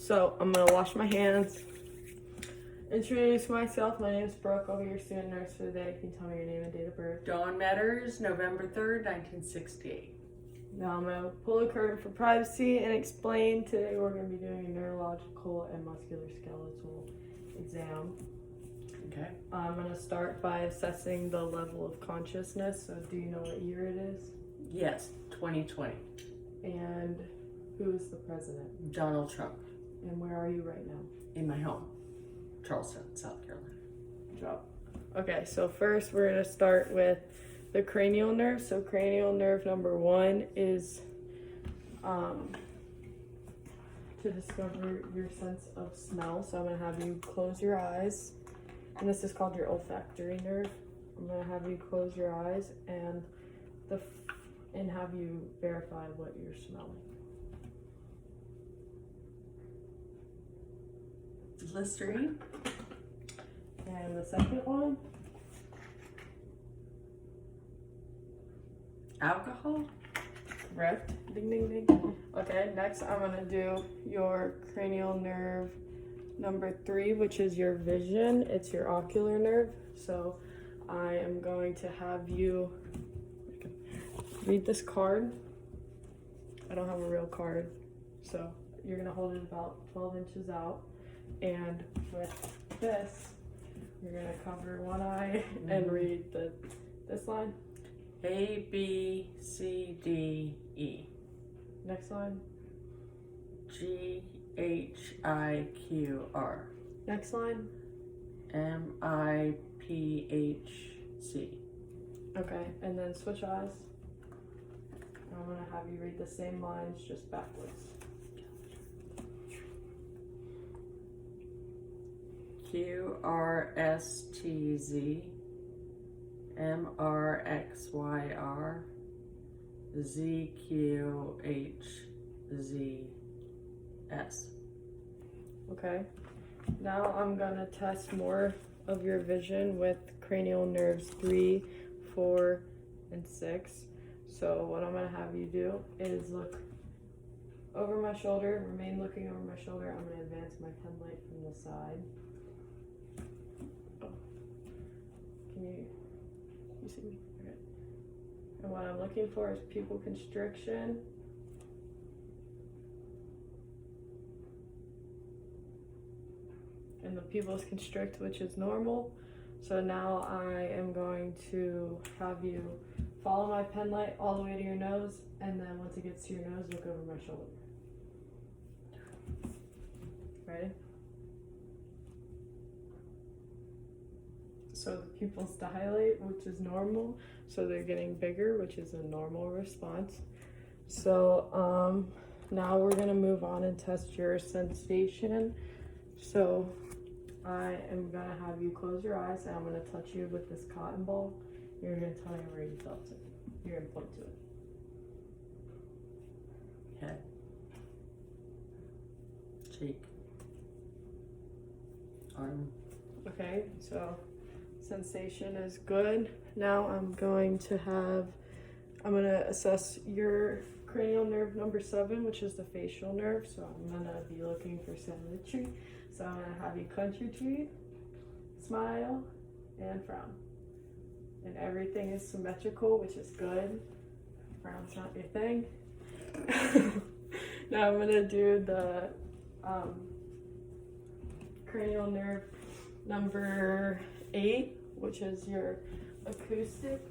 So I'm gonna wash my hands. Introduce myself. My name is Brooke. I'll be your student nurse for the day. Can you tell me your name and date of birth? Dawn Metters, November 3rd, 1968. Now I'm gonna pull a curtain for privacy and explain. Today we're gonna be doing a neurological and musculoskeletal exam. Okay. I'm gonna start by assessing the level of consciousness. So do you know what year it is? Yes, 2020. And who is the president? Donald Trump. And where are you right now? In my home, Charleston, South Carolina. Drop. Okay, so first we're gonna start with the cranial nerve. So cranial nerve number 1 is to discover your sense of smell. So I'm gonna have you close your eyes, and this is called your olfactory nerve. I'm gonna have you close your eyes and have you verify what you're smelling. Listerine. And the second one, Alcohol. correct. Ding, ding, ding. Okay, next I'm gonna do your cranial nerve number 3, which is your vision. It's your ocular nerve. So I am going to have you read this card. I don't have a real card. So you're gonna hold it about 12 inches out. And with this, you're gonna cover one eye and read this line. A, B, C, D, E. Next line. G, H, I, Q, R. Next line. M, I, P, H, C. Okay, and then switch eyes. I'm gonna have you read the same lines just backwards. Q, R, S, T, Z. M, R, X, Y, R. Z, Q, H, Z, S. Okay. Now I'm gonna test more of your vision with cranial nerves 3, 4, and 6. So what I'm gonna have you do is look over my shoulder, remain looking over my shoulder. I'm gonna advance my pen light from the side. Oh. Can you see me? Okay. And what I'm looking for is pupil constriction. And the pupils constrict, which is normal. So now I am going to have you follow my pen light all the way to your nose, and then once it gets to your nose, look over my shoulder. Ready? So the pupils dilate, which is normal. So they're getting bigger, which is a normal response. So now we're gonna move on and test your sensation. So I am gonna have you close your eyes, and I'm gonna touch you with this cotton ball. You're gonna tell me where you felt it. You're gonna point to it. Head. Cheek. Arm. Okay, so sensation is good. Now I'm gonna assess your cranial nerve number 7, which is the facial nerve. So I'm gonna be looking for symmetry. So I'm gonna have you clench your teeth, smile, and frown. And everything is symmetrical, which is good. Frown's not your thing. Now I'm gonna do the cranial nerve number 8, which is your acoustic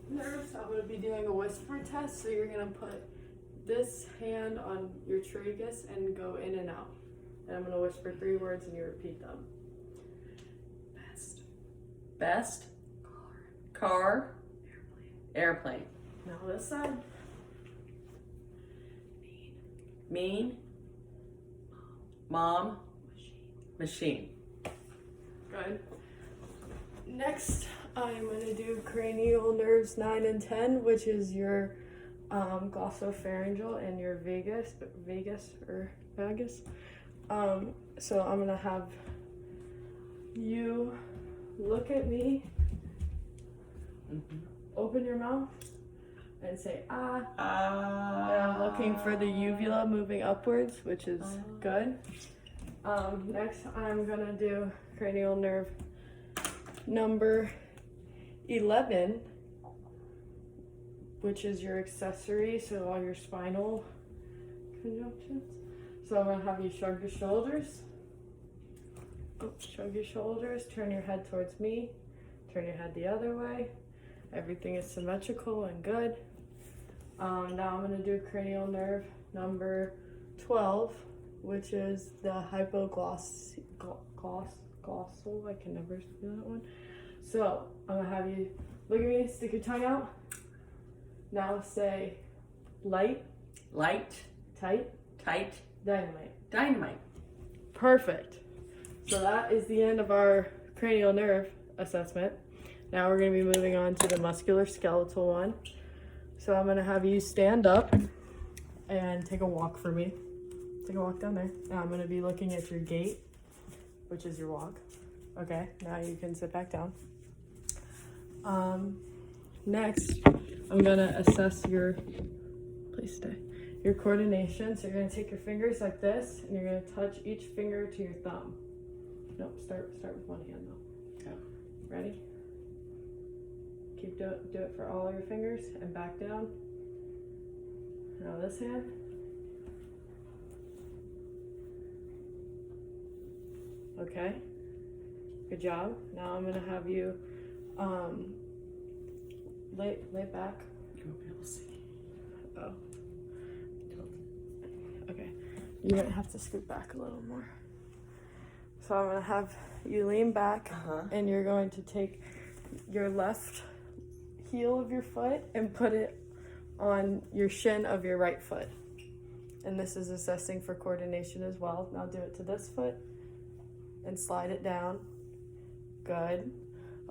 nerve. So I'm gonna be doing a whisper test. So you're gonna put this hand on your tragus and go in and out. And I'm gonna whisper 3 words and you repeat them. Best. Best. Car. Airplane. Now this side. Mean. Mom. Machine. Good. Next, I'm gonna do cranial nerves 9 and 10, which is your glossopharyngeal and your vagus. So I'm gonna have you look at me, open your mouth, and say ah. Ah. And I'm looking for the uvula moving upwards, which is good. Next, I'm gonna do cranial nerve number 11, which is your accessory, so all your spinal conjunctions. So I'm gonna have you shrug your shoulders. Shrug your shoulders, turn your head towards me, turn your head the other way. Everything is symmetrical and good. Now I'm gonna do cranial nerve number 12, which is the hypoglossal. I can never do that one. So I'm gonna have you look at me, stick your tongue out. Now say light, Light, tight, tight, dynamite. dynamite. Perfect. So that is the end of our cranial nerve assessment. Now we're going to be moving on to the muscular skeletal one. So I'm going to have you stand up and take a walk for me. Take a walk down there. Now I'm going to be looking at your gait, which is your walk. Okay, now you can sit back down. Next, I'm going to assess your, please stay, your coordination. So you're going to take your fingers like this, and you're going to touch each finger to your thumb. No, start with one hand though. Okay. Ready? Do it for all your fingers and back down. Now this hand. Okay. Good job. Now I'm gonna have you lay back. You won't be able to see. Oh. Okay. You're gonna have to scoot back a little more. So I'm gonna have you lean back, and you're going to take your left heel of your foot and put it on your shin of your right foot. And this is assessing for coordination as well. Now do it to this foot and slide it down. Good.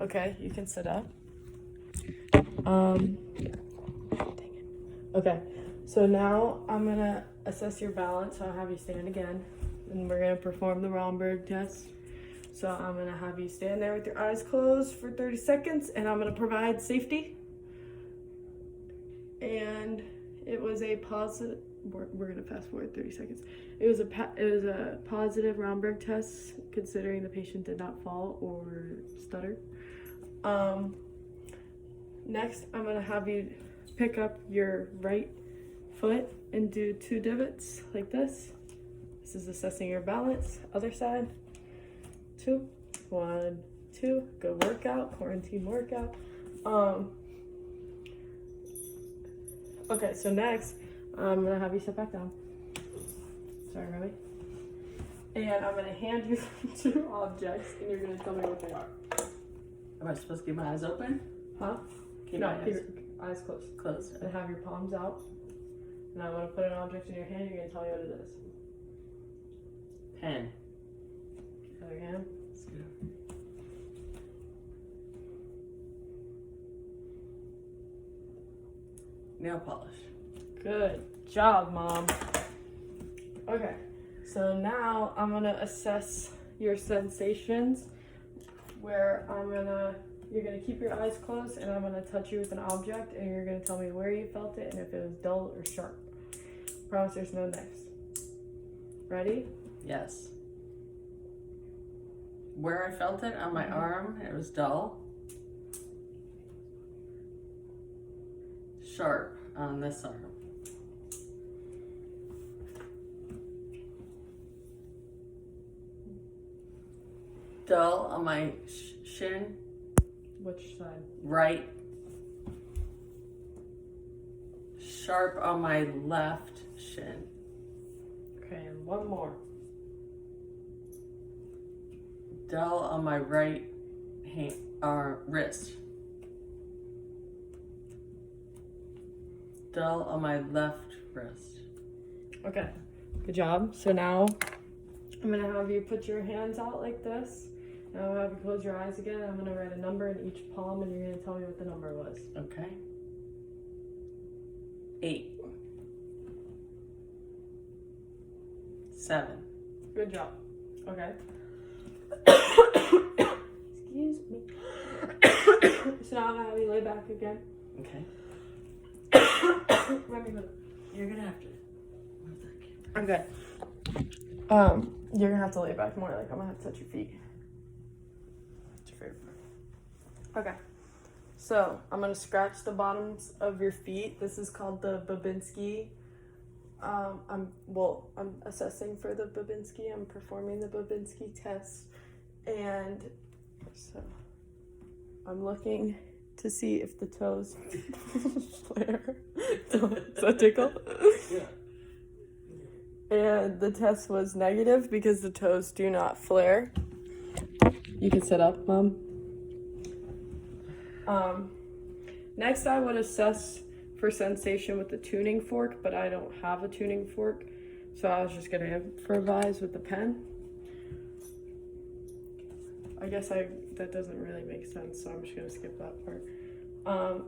Okay, you can sit up. Dang it. Okay, so now I'm gonna assess your balance. So I'll have you stand again, and we're gonna perform the Romberg test. So I'm gonna have you stand there with your eyes closed for 30 seconds, and I'm gonna provide safety. And it was a positive. We're gonna fast forward 30 seconds. It was a positive Romberg test, considering the patient did not fall or stutter. Next, I'm gonna have you pick up your right foot and do 2 divots like this. This is assessing your balance. Other side. 2, 1, 2. Good workout, quarantine workout. Okay, so next, I'm gonna have you sit back down. Sorry, Remy. And I'm gonna hand you 2 objects, and you're gonna tell me what they are. Am I supposed to keep my eyes open? Huh? Keep No, my keep eyes your eyes closed. closed. And have your palms out. And I'm gonna put an object in your hand, you're gonna tell me what it is. Pen. Other hand. Nail polish. Good job, Mom. Okay, so now I'm gonna assess your sensations, where you're gonna keep your eyes closed, and I'm gonna touch you with an object, and you're gonna tell me where you felt it and if it was dull or sharp. Promise there's no next. Ready? Yes. Where I felt it on my arm, it was dull. Sharp on this arm. Dull on my shin, Which side? right. Sharp on my left shin. Okay, and one more. Dull on my right hand, wrist. Dull on my left wrist. Okay, good job. So now I'm gonna have you put your hands out like this. Now I'm gonna have you close your eyes again. I'm gonna write a number in each palm, and you're gonna tell me what the number was. Okay. 8. 7. Good job. Okay. Excuse me. So now I'm gonna have you lay back again. Okay. Let me move. You're gonna have to move that camera. I'm good. You're gonna have to lay back more. Like I'm gonna have to touch your feet. What's your favorite part? Okay. So I'm gonna scratch the bottoms of your feet. This is called the Babinski. I'm assessing for the Babinski. I'm performing the Babinski test, and so I'm looking to see if the toes flare. Does that tickle? Yeah. And the test was negative because the toes do not flare. You can sit up, Mom. Next, I would assess for sensation with the tuning fork, but I don't have a tuning fork, so I was just gonna improvise with the pen. I guess that doesn't really make sense, so I'm just gonna skip that part.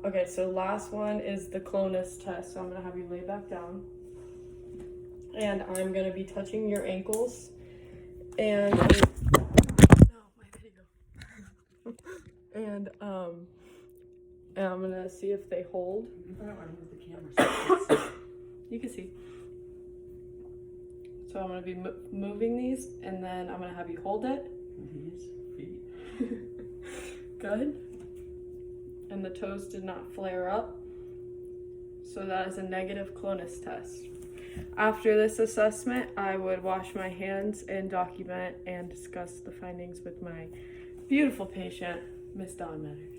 Okay, so last one is the Clonus test. So I'm gonna have you lay back down, and I'm gonna be touching your ankles, and no, my video. and I'm gonna see if they hold. I don't want to move the camera. So You can see. So I'm gonna be moving these, and then I'm gonna have you hold it. these feet. Good. And the toes did not flare up. So that is a negative Clonus test. After this assessment, I would wash my hands and document and discuss the findings with my beautiful patient, Miss Dawn Metters.